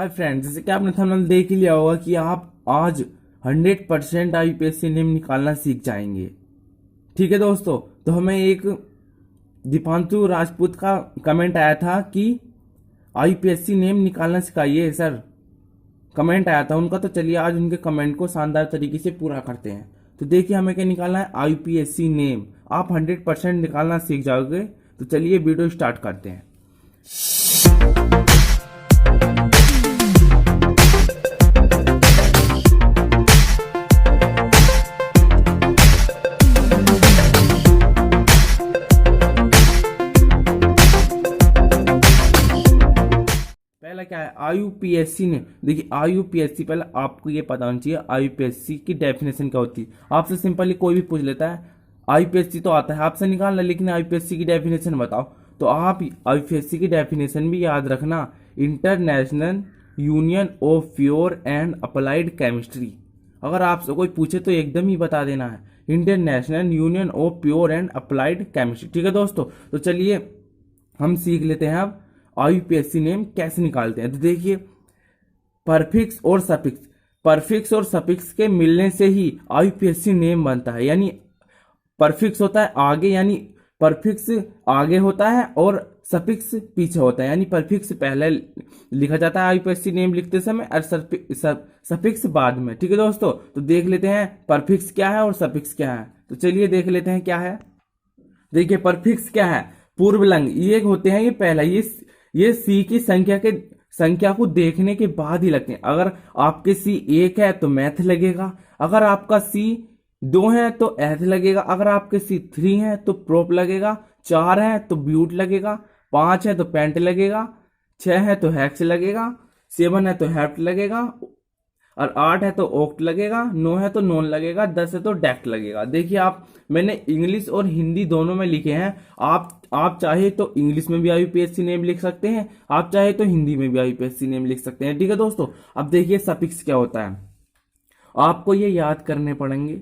Hi friends, जैसे कि आपने थंबनेल देख ही लिया होगा कि आप आज 100% आईपीएससी नेम निकालना सीख जाएंगे। ठीक है दोस्तों, तो हमें एक दीपांशु राजपूत का कमेंट आया था कि आईपीएससी नेम निकालना सिखाइए सर। कमेंट आया था उनका, तो चलिए आज उनके कमेंट को शानदार तरीके से पूरा करते हैं। तो देखिए हमें क्या निकालना है, आईपीएससी नेम। आप 100% निकालना सीख जाओगे। तो चलिए वीडियो स्टार्ट करते हैं। पहला क्या है, आईयूपीएससी ने। देखिए आईयूपीएससी, पहले आपको ये पता होना चाहिए आईयूपीएससी की डेफिनेशन क्या होती है। आपसे सिंपली कोई भी पूछ लेता है आईयूपीएससी तो आता है आपसे निकालना, लेकिन आईयूपीएससी की डेफिनेशन बताओ। तो आप आईयूपीएससी की डेफिनेशन भी याद रखना, international union of pure and applied chemistry. अगर आपसे कोई पूछे तो एकदम ही बता देना है, international union of pure and applied chemistry. ठीक है दोस्तों, तो चलिए हम सीख लेते हैं अब आईयूपीएससी नेम कैसे निकालते हैं। तो देखिए, परफिक्स और सफिक्स, परफिक्स और सफिक्स के मिलने से ही आईयूपीएससी नेम बनता है। यानी परफिक्स होता है आगे, यानी परफिक्स आगे होता है और सफिक्स पीछे होता है। यानी परफिक्स पहले लिखा जाता है आईयूपीएससी नेम लिखते समय और सफिक्स बाद में। ठीक है दोस्तों, तो देख लेते हैं परफिक्स क्या है और सफिक्स क्या है। तो चलिए देख लेते हैं क्या है। देखिए परफिक्स क्या है, पूर्वलंग ये होते हैं। ये पहला ये सी की संख्या को देखने के बाद ही लगते हैं। अगर आपके सी 1 है तो मैथ लगेगा, अगर आपका सी 2 है तो एथ लगेगा, अगर आपके सी 3 है तो प्रोप लगेगा, 4 है तो ब्यूट लगेगा, 5 है तो पेंट लगेगा, 6 है तो हेक्स लगेगा, 7 है तो हेप्ट लगेगा, और 8 है तो ओक्ट लगेगा, 9 है तो नॉन लगेगा, 10 है तो डेक्ट लगेगा। देखिए आप, मैंने इंग्लिश और हिंदी दोनों में लिखे हैं। आप चाहे तो इंग्लिश में भी आईयूपीएससी नेम लिख सकते हैं, आप चाहे तो हिंदी में भी आईयूपीएससी नेम लिख सकते हैं। ठीक है दोस्तों, अब देखिए सफिक्स क्या होता है, आपको ये याद करने पड़ेंगे।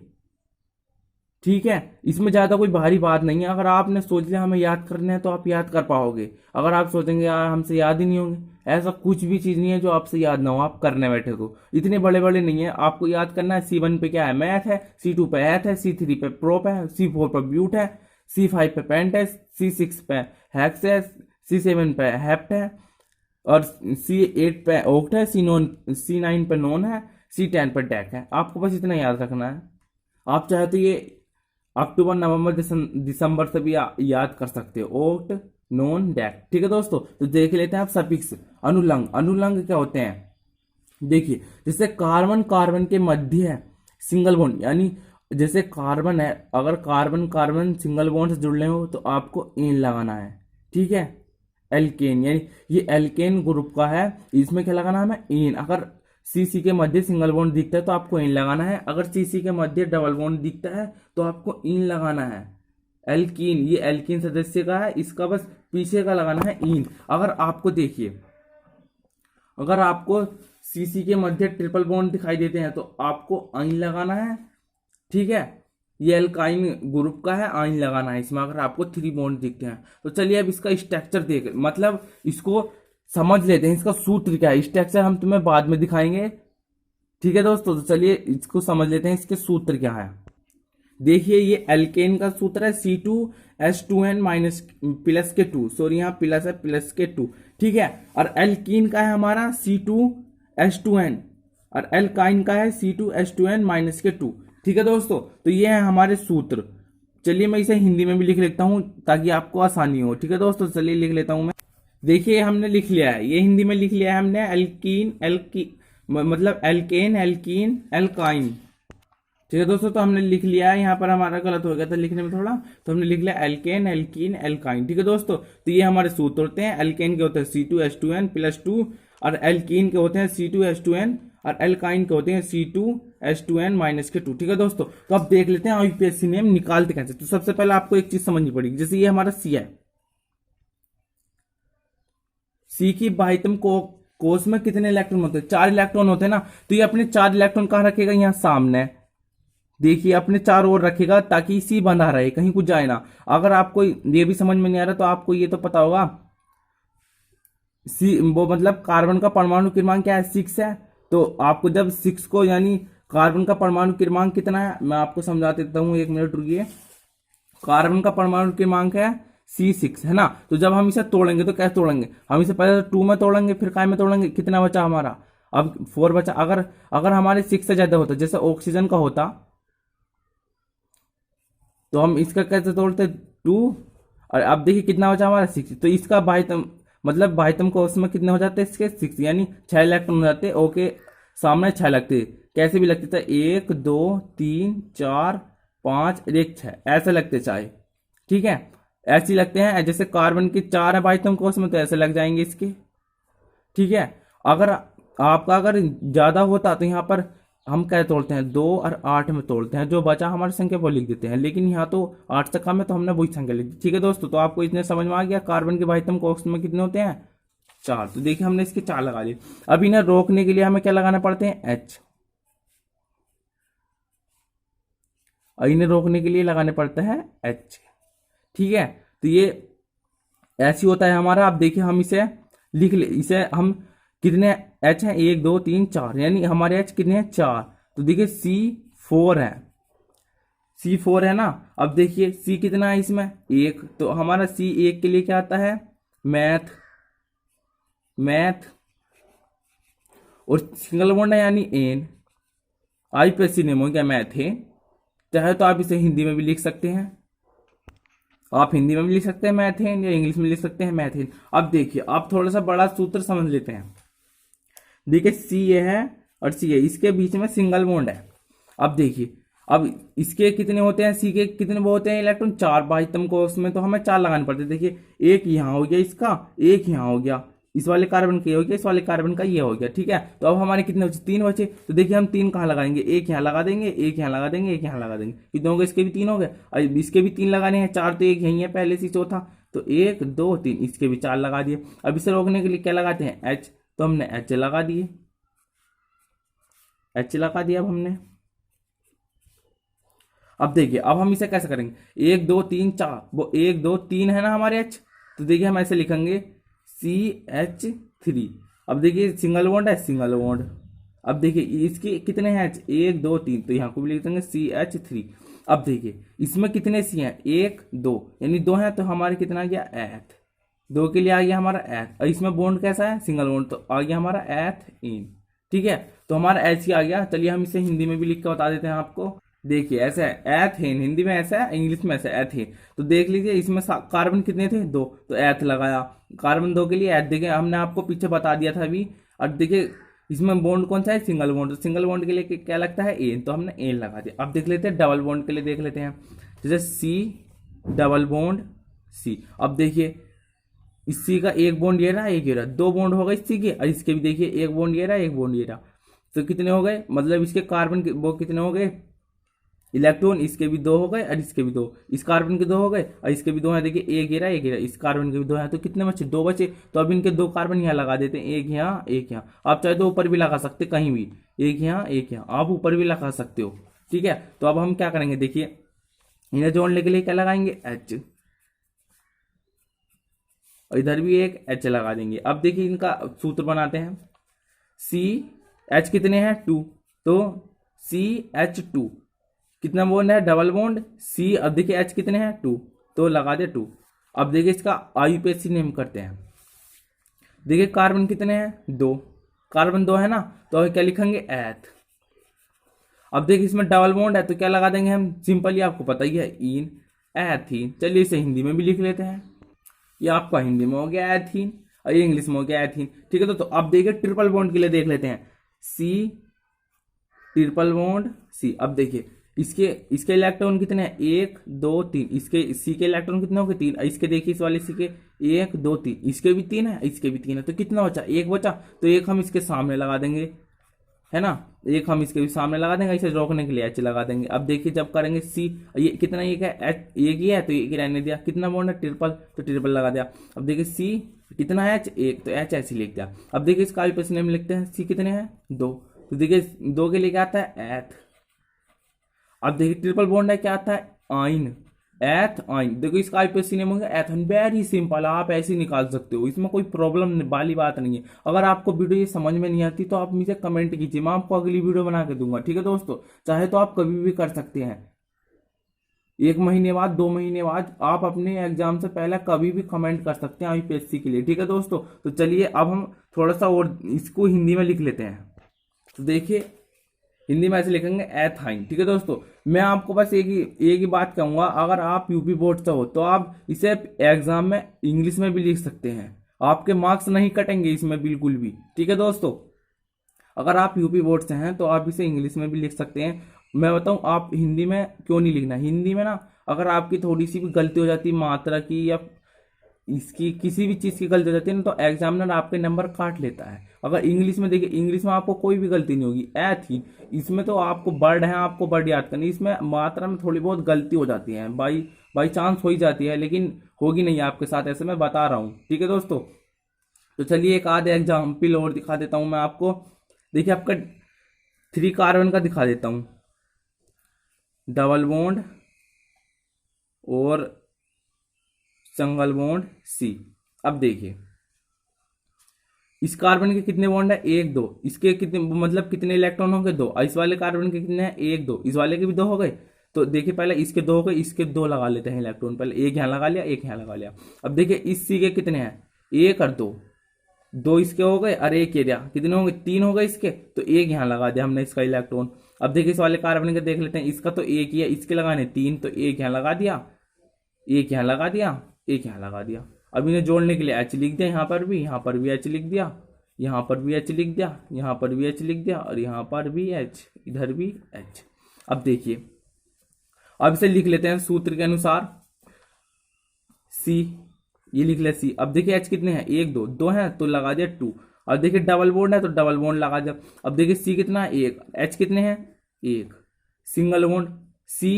ठीक है, इसमें ज्यादा कोई भारी बात नहीं है। अगर आपने सोच लिया हमें याद करने हैं तो आप याद कर पाओगे। अगर आप सोचेंगे यार हमसे याद ही नहीं होंगे, ऐसा कुछ भी चीज नहीं है जो आपसे याद ना हो। आप करने बैठे तो इतने बड़े बड़े नहीं है। आपको याद करना है C1 पे क्या है, मैथ है, C2 पे एथ है, C3 पे प्रोप है, C4 पे ब्यूट है, C5 पे पेंट है, C6 पे हैक्स है, C7 पे हेप्ट है, और C8 पे ओक्ट है, C9 पे नॉन है, C10 पे डेक है। आपको बस इतना याद रखना है। आप चाहे तो ये अक्टूबर नवंबर दिसंबर से भी याद कर सकते हो, ओक्ट नॉन डेक। ठीक है दोस्तों, तो देख लेते हैं आप सफिक्स। अनुलंग, अनुलंग क्या होते हैं। देखिए जैसे कार्बन कार्बन के मध्य है सिंगल बॉन्ड, यानी जैसे कार्बन है, अगर कार्बन कार्बन सिंगल बॉन्ड से जुड़ रहे हो तो आपको एन लगाना है। ठीक है, एल्केन, यानी ये एल्केन ग्रुप का है, इसमें क्या लगाना है हमें, एन। अगर सीसी के मध्य सिंगल बॉन्ड दिखता है तो आपको इन लगाना है, अगर सीसी के मध्य डबल बॉन्ड दिखता है तो आपको इन लगाना है। एल्कीन, ये एल्कीन सदस्य का है, इसका बस पीछे का लगाना है इन। अगर आपको देखिए, अगर आपको सीसी के मध्य ट्रिपल बॉन्ड दिखाई देते हैं तो आपको आइन लगाना है। ठीक है, ये एल्काइन ग्रुप का है, आइन लगाना है इसमें। अगर आपको 3 बॉन्ड दिखते हैं तो चलिए अब इसका स्ट्रक्चर देख, मतलब इसको समझ लेते हैं, इसका सूत्र क्या है। स्ट्रक्चर हम तुम्हें बाद में दिखाएंगे। ठीक है दोस्तों, तो चलिए इसको समझ लेते हैं, इसके सूत्र क्या है। देखिए ये एल्केन का सूत्र है C2H2N माइनस प्लस के 2, सॉरी यहाँ प्लस है, प्लस के 2। ठीक है, और एल्कीन का है हमारा C2H2N, और एल्काइन का है C2H2N माइनस के 2। ठीक है दोस्तों, तो ये है हमारे सूत्र। चलिए मैं इसे हिंदी में भी लिख लेता हूं ताकि आपको आसानी हो। ठीक है दोस्तों, चलिए लिख लेता हूं मैं। देखिए हमने लिख लिया है, ये हिंदी में लिख लिया है हमने, मतलब एल्केन एल्कीन एल्काइन। ठीक है दोस्तों, तो हमने लिख लिया है। यहाँ पर हमारा गलत हो गया था लिखने में थोड़ा, तो हमने लिख लिया एल्केन एल्कीन एल्काइन। ठीक है दोस्तों, तो ये हमारे सूत्र होते हैं। एल्केन के होते हैं C2H2N प्लस 2, और एल्कीन के होते हैं C2H2N, और एल्काइन के होते हैं C2H2N माइनस के 2। ठीक है दोस्तों, तो अब देख लेते हैं आईयूपीएससी नेम निकालते कैसे। तो सबसे पहले आपको एक चीज समझनी पड़ेगी, जैसे ये हमारा C है, सी की बाह्यतम कोष में कितने इलेक्ट्रॉन होते हैं, 4 इलेक्ट्रॉन होते हैं ना। तो ये अपने 4 इलेक्ट्रॉन कहां रखेगा, यहाँ सामने। देखिए अपने 4 ओर रखेगा ताकि सी बंधा रहे, कहीं कुछ जाए ना। अगर आपको ये भी समझ में नहीं आ रहा तो आपको ये तो पता होगा सी वो मतलब कार्बन का परमाणु क्रमांक क्या है, 6 है। तो आपको जब 6 को यानी कार्बन का परमाणु क्रमांक कितना है, मैं आपको समझा देता हूँ, 1 मिनट रुकिए। कार्बन का परमाणु क्रमांक है C6 है ना। तो जब हम इसे तोड़ेंगे तो कैसे तोड़ेंगे, हम इसे पहले 2 में तोड़ेंगे, फिर काय में तोड़ेंगे, कितना बचा हमारा, अब 4 बचा। अगर अगर हमारे 6 से ज्यादा होता जैसे ऑक्सीजन का होता तो हम इसका कैसे तोड़ते, 2। और अब देखिए कितना बचा हमारा 6। तो इसका भाइतम मतलब भाइतम को उसमें कितने हो जाते हैं इसके 6, यानी 6 इलेक्ट्रॉन हो जाते। ओके, सामने 6 लगते, कैसे भी लगते थे, 1 2 3 4 5 1 6 ऐसे लगते चाहे, ठीक है, ऐसे ही लगते हैं। जैसे कार्बन की 4 है भाइतम को उसमें, तो ऐसे लग जाएंगे इसके, ठीक है। अगर आपका अगर ज्यादा होता तो यहाँ पर हम क्या तोड़ते हैं, 2 और 8 में तोड़ते हैं, जो बचा हमारी संख्या वो लिख देते हैं। लेकिन यहाँ तो 8 से कम है तो हमने वही संख्या लिख दी, ठीक है दोस्तों। तो आपको इतने समझ में आ गया कार्बन के भाइतम कॉक्स में कितने होते हैं, 4। तो देखिए हमने इसके 4 लगा लिए। अब इन्हें रोकने के लिए हमें क्या लगाना पड़ते हैं, H। और इन्हें रोकने के लिए लगाने पड़ता है H, ठीक है। तो ये ऐसी होता है हमारा। अब देखिए हम इसे लिख ले, इसे हम कितने H हैं, 1 2 3 4, यानी हमारे H कितने हैं, 4। तो देखिए C4 है, C4 है ना। अब देखिए C कितना है इसमें, 1। तो हमारा C1 के लिए क्या आता है, मैथ, मैथ। और सिंगल बॉन्ड है यानी एन, आईपीएससी नेम हो गया मैथेन। चाहे तो आप इसे हिंदी में भी लिख सकते हैं, आप हिंदी में भी लिख सकते हैं मैथेन, या इंग्लिश में लिख सकते हैं मैथेन। अब देखिए आप थोड़ा सा बड़ा सूत्र समझ लेते हैं। देखिए सी ये है और सी है, इसके बीच में सिंगल बॉन्ड है। अब देखिए, अब इसके कितने होते हैं, सी के कितने वो होते हैं इलेक्ट्रॉन, 4 भाइतम को उसमें, तो हमें 4 लगाने पड़ते हैं। देखिए एक यहाँ हो गया इसका, एक यहाँ हो गया, इस वाले कार्बन का ये हो गया, इस वाले कार्बन का ये हो गया, ठीक है। तो अब हमारे कितने बचे, 3 बचे। तो देखिए हम 3 कहाँ लगाएंगे, एक यहाँ लगा देंगे, एक यहाँ लगा देंगे, एक यहाँ लगा देंगे, कितने हो गए, इसके भी 3 हो गए। अब इसके भी 3 लगाने हैं, 4 तो एक यही है पहले से, चौथा। तो 1 2 3, इसके भी 4 लगा दिए। अब इसे रोकने के लिए क्या लगाते हैं, H। तो हमने H लगा दिए, H लगा दिया अब हमने। अब देखिए अब हम इसे कैसे करेंगे, 1 2 3 4, वो 1 2 3 है ना हमारे H। तो देखिए हम ऐसे लिखेंगे CH3। अब देखिए सिंगल बॉन्ड है, सिंगल बॉन्ड। अब देखिए इसके कितने हैं H, 1 2 3, तो यहाँ को भी लिख देंगे CH3। अब देखिए इसमें कितने सी हैं, 1 2, यानी 2 हैं, तो हमारे कितना आ गया, एथ। 2 के लिए आ गया हमारा एथ। और इसमें बॉन्ड कैसा है, सिंगल बॉन्ड, तो आ गया हमारा एथ इन, ठीक है। तो हमारा एच ही आ गया। चलिए हम इसे हिंदी में भी लिख कर बता देते हैं आपको। देखिए ऐसा है एथेन, हिंदी में ऐसा है, इंग्लिश में ऐसा है एथेन। तो देख लीजिए इसमें कार्बन कितने थे, 2, तो एथ लगाया। कार्बन 2 के लिए एथ, देखिए हमने आपको पीछे बता दिया था अभी। और देखिए इसमें बॉन्ड कौन सा है, सिंगल बॉन्ड। तो सिंगल बॉन्ड के लिए क्या लगता है, एन, तो हमने एन लगा दिया। अब देख लेते हैं डबल बॉन्ड के लिए, देख लेते हैं जैसे सी डबल बॉन्ड सी। अब देखिए इस सी का एक बॉन्ड ये रहा, एक ये रहा, 2 बॉन्ड हो गए इस सी के। और इसके भी देखिए एक बॉन्ड ये रहा, एक बॉन्ड ये रहा, तो कितने हो गए, मतलब इसके कार्बन के वो कितने हो गए इलेक्ट्रॉन, इसके भी 2 हो गए और इसके भी 2, इस कार्बन के 2 हो गए और इसके भी 2 हैं। देखिए एक गिरा, एक गिरा, इस कार्बन के भी 2 हैं, तो कितने बचे, 2 बचे। तो अब इनके 2 कार्बन यहाँ लगा देते हैं, एक यहाँ एक यहाँ। आप चाहे तो ऊपर भी लगा सकते, कहीं भी, एक यहाँ एक यहाँ, आप ऊपर भी लगा सकते हो, ठीक है। तो अब हम क्या करेंगे, देखिए इन्हें जोड़ने के लिए क्या लगाएंगे, H, और इधर भी एक H लगा देंगे। अब देखिए इनका सूत्र बनाते हैं, CH कितने हैं, 2, तो CH2 कितना बॉन्ड है, डबल बॉन्ड C। अब देखिए H कितने हैं, 2, तो लगा दे 2। अब देखिए इसका आईयूपीएसी नेम करते हैं। देखिए कार्बन कितने हैं, 2, कार्बन 2 है ना, तो अभी क्या लिखेंगे, एथ। अब देखिए इसमें डबल बॉन्ड है, तो क्या लगा देंगे हम, सिंपली आपको पता ही है, इन एथीन। चलिए इसे हिंदी में भी लिख लेते हैं। ये आपका हिंदी में हो गया एथीन और ये इंग्लिश में हो गया एथीन, ठीक है। तो अब देखिए ट्रिपल बॉन्ड के लिए देख लेते हैं, C ट्रिपल बॉन्ड C। अब देखिए इसके इलेक्ट्रॉन कितने हैं, 1 2 3, इसके C के इलेक्ट्रॉन कितने हो गए, 3। इसके देखिए इस वाले C के 1 2 3, इसके भी 3 है, इसके भी 3 है, तो कितना बचा, 1 बचा। तो एक हम इसके सामने लगा देंगे, है ना, एक हम इसके भी सामने लगा देंगे, इसे रोकने के लिए H लगा देंगे। अब देखिए जब करेंगे C, ये कितना एक है, H एक ही है, तो एक ही रहने दिया। कितना बॉन्ड है, ट्रिपल, तो ट्रिपल लगा दिया। अब देखिए C कितना है, H एक, तो H ऐसे लिख दिया। अब देखिए इसका आईयूपीएसी नेम लिखते हैं, C कितने हैं, 2, तो देखिए 2 के लिए क्या आता है, एथ। अब देखिए ट्रिपल बॉन्ड है, क्या आता है, आइन, एथाइन, देखो इसका आईपीएससी नेम होगा एथाइन। वेरी सिंपल, आप ऐसे ही निकाल सकते हो, इसमें कोई प्रॉब्लम वाली बात नहीं है। अगर आपको वीडियो ये समझ में नहीं आती तो आप मुझे कमेंट कीजिए, मैं आपको अगली वीडियो बना के दूंगा। ठीक है दोस्तों, चाहे तो आप कभी भी कर सकते हैं, 1 महीने बाद, 2 महीने बाद, आप अपने एग्जाम से पहले कभी भी कमेंट कर सकते हैं आईपीएससी के लिए। ठीक है दोस्तों, तो चलिए अब हम थोड़ा सा और इसको हिंदी में लिख लेते हैं। तो देखिए हिंदी में ऐसे लिखेंगे एथाइन। ठीक है दोस्तों, मैं आपको बस एक ही बात कहूंगा, अगर आप यूपी बोर्ड से हो तो आप इसे एग्जाम में इंग्लिश में भी लिख सकते हैं, आपके मार्क्स नहीं कटेंगे इसमें बिल्कुल भी। ठीक है दोस्तों, अगर आप यूपी बोर्ड से हैं तो आप इसे इंग्लिश में भी लिख सकते हैं। मैं बताऊं आप हिंदी में क्यों नहीं लिखना, हिंदी में ना अगर आपकी थोड़ी सी भी गलती हो जाती है मात्रा की या इसकी किसी भी चीज की गलती हो जाती है ना, तो एग्जामिनर आपके नंबर काट लेता है। अगर इंग्लिश में देखिए, इंग्लिश में आपको कोई भी गलती नहीं होगी, थी इसमें तो आपको वर्ड है, आपको वर्ड याद करनी, इसमें मात्रा में थोड़ी बहुत गलती हो जाती है, बाई चांस हो ही जाती है, लेकिन होगी नहीं आपके साथ, ऐसे मैं बता रहा हूँ। ठीक है दोस्तों, तो चलिए एक आध एग्जाम्पल और दिखा देता हूं मैं आपको। देखिए आपका 3 कार्बन का दिखा देता हूं, डबल बॉन्ड और सिंगल बॉन्ड सी। अब देखिए इस कार्बन के कितने बॉन्ड है, 1 2, इसके कितने मतलब कितने इलेक्ट्रॉन हो गए, 2। इस वाले कार्बन के कितने हैं, 1 2, इस वाले के भी 2 हो गए। तो देखिए पहले इसके 2 हो गए, इसके 2 लगा लेते हैं इलेक्ट्रॉन, पहले एक यहाँ लगा लिया, एक यहाँ लगा लिया। अब देखिए इस सी के कितने हैं, 1 और 2, 2 इसके हो गए और 1 एरिया, कितने होंगे, 3 हो गए इसके, तो एक यहाँ लगा दिया हमने इसका इलेक्ट्रॉन। अब देखिए इस वाले कार्बन के देख लेते हैं, इसका तो एक ही है, इसके लगाने 3, तो एक यहाँ लगा दिया, एक यहाँ लगा दिया, एक यहाँ लगा दिया। अब इन्हें जोड़ने के लिए एच लिख दिया, यहाँ पर भी एच लिख दिया, यहाँ पर भी एच लिख दिया, यहाँ पर भी एच लिख दिया, और यहाँ पर भी एच, इधर भी एच। अब देखिए अब इसे लिख लेते हैं सूत्र के अनुसार, सी, ये लिख ले सी। अब देखिए एच कितने हैं, 1 2, 2 है तो लगा दिया 2। अब देखिए डबल बॉन्ड है तो डबल बॉन्ड लगा दिया। अब देखिए सी कितना है, 1, एच कितने हैं 1, सिंगल बॉन्ड सी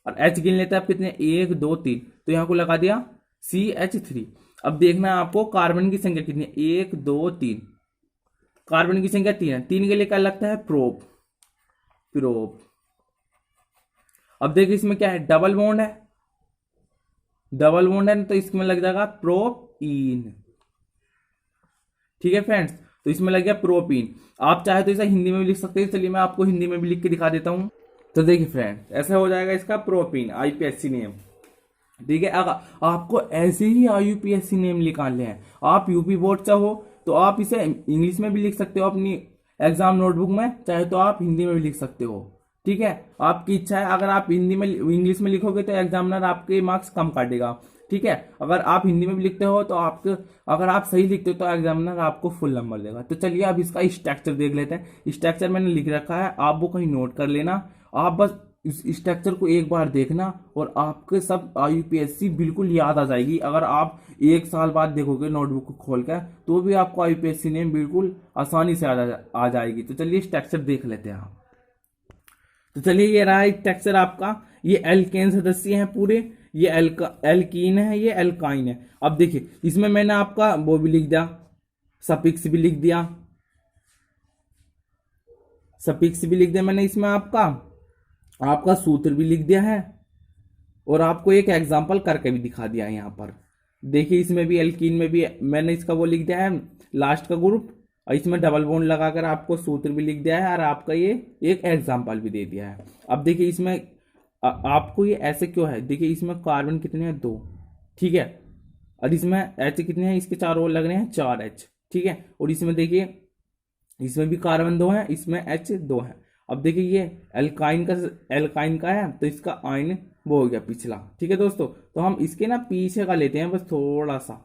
और एच गिन लेते हैं, अब कितने 1 2 3, तो यहाँ को लगा दिया CH3। अब देखना है आपको कार्बन की संख्या कितनी है, 1 2 3, कार्बन की संख्या 3 है, 3 के लिए क्या लगता है, प्रोप, प्रोप। अब देखिए इसमें क्या है, डबल बॉन्ड है, डबल बॉन्ड है तो इसमें लग जाएगा प्रोपीन। ठीक है फ्रेंड्स, तो इसमें लग गया प्रोपीन। आप चाहे तो इसे हिंदी में भी लिख सकते हैं, चलिए मैं आपको हिंदी में भी लिख के दिखा देता हूं। तो देखिए फ्रेंड्स ऐसा हो जाएगा इसका प्रोपीन, आईपीएससी नेम। ठीक है, अगर आपको ऐसे ही आईयूपीएससी नेम निकालने हैं, आप यूपी बोर्ड से हो तो आप इसे इंग्लिश में भी लिख सकते हो अपनी एग्जाम नोटबुक में, चाहे तो आप हिंदी में भी लिख सकते हो। ठीक है, आपकी इच्छा है, अगर आप हिंदी में इंग्लिश में लिखोगे तो एग्जामिनर आपके मार्क्स कम काटेगा। ठीक है, अगर आप हिंदी में भी लिखते हो तो आपके, अगर आप सही लिखते हो तो एग्जामिनर आपको फुल नंबर देगा। तो चलिए अब इसका स्ट्रक्चर देख लेते हैं। स्ट्रक्चर मैंने लिख रखा है, आप वो कहीं नोट कर लेना, आप बस इस स्ट्रक्चर को एक बार देखना और आपके सब आईयूपीएससी बिल्कुल याद आ जाएगी। अगर आप 1 साल बाद देखोगे नोटबुक को खोलकर तो भी आपको आईयूपीएससी नेम बिल्कुल आसानी से आ जाएगी। तो चलिए स्ट्रक्चर देख लेते हैं। तो चलिए ये रहा स्ट्रक्चर आपका, ये एल्केन सदस्य हैं पूरे, ये एल्कीन है, ये एल्काइन है। अब देखिए इसमें मैंने आपका वो भी लिख दिया, सफिक्स भी लिख दिया, सफिक्स भी लिख दिया मैंने इसमें, आपका सूत्र भी लिख दिया है और आपको एक एग्जांपल करके भी दिखा दिया है यहाँ पर। देखिए इसमें भी एल्कीन में भी मैंने इसका वो लिख दिया है लास्ट का ग्रुप, और इसमें डबल बॉन्ड लगाकर आपको सूत्र भी लिख दिया है और आपका ये एक एग्जांपल भी दे दिया है। अब देखिए इसमें आपको ये ऐसे क्यों है, देखिए इसमें कार्बन कितने हैं 2, ठीक है, और इसमें एच कितने हैं, इसके चारों ओर लग रहे हैं 4 एच। ठीक है, और इसमें देखिए इसमें भी कार्बन 2 है, इसमें एच 2 है। अब देखिए ये एल्काइन का है तो इसका आयन वो हो गया पिछला। ठीक है दोस्तों, तो हम इसके ना पीछे का लेते हैं बस थोड़ा सा,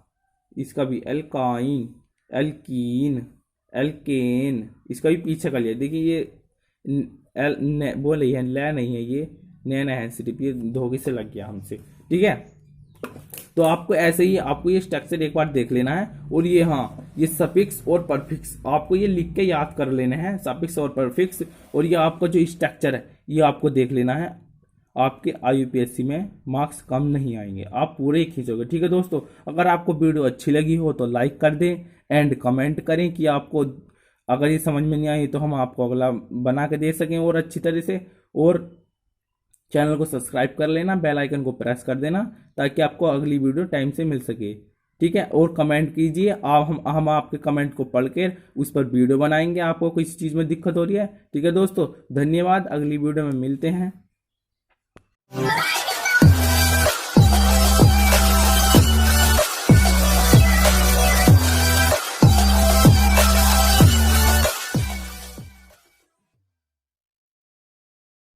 इसका भी एल्काइन, एल्कीन, एल्केन, इसका भी पीछे का लिया। देखिए ये बोले है ले नहीं है, ये नैना है सिर्फ, ये धोखे से लग गया हमसे। ठीक है, तो आपको ऐसे ही आपको ये स्ट्रक्चर एक बार देख लेना है, और ये हाँ ये सफिक्स और परफिक्स आपको ये लिख के याद कर लेना है, सफिक्स और परफिक्स, और ये आपका जो स्ट्रक्चर है ये आपको देख लेना है। आपके आईयूपीएससी में मार्क्स कम नहीं आएंगे, आप पूरे ही खींचोगे। ठीक है दोस्तों, अगर आपको वीडियो अच्छी लगी हो तो लाइक कर दें एंड कमेंट करें कि आपको अगर ये समझ में नहीं आई तो हम आपको अगला बना के दे सकें और अच्छी तरह से। और चैनल को सब्सक्राइब कर लेना, बेल आइकन को प्रेस कर देना ताकि आपको अगली वीडियो टाइम से मिल सके। ठीक है, और कमेंट कीजिए, आप हम आपके कमेंट को पढ़ के उस पर वीडियो बनाएंगे। आपको किसी चीज़ में दिक्कत हो रही है, ठीक है दोस्तों, धन्यवाद, अगली वीडियो में मिलते हैं।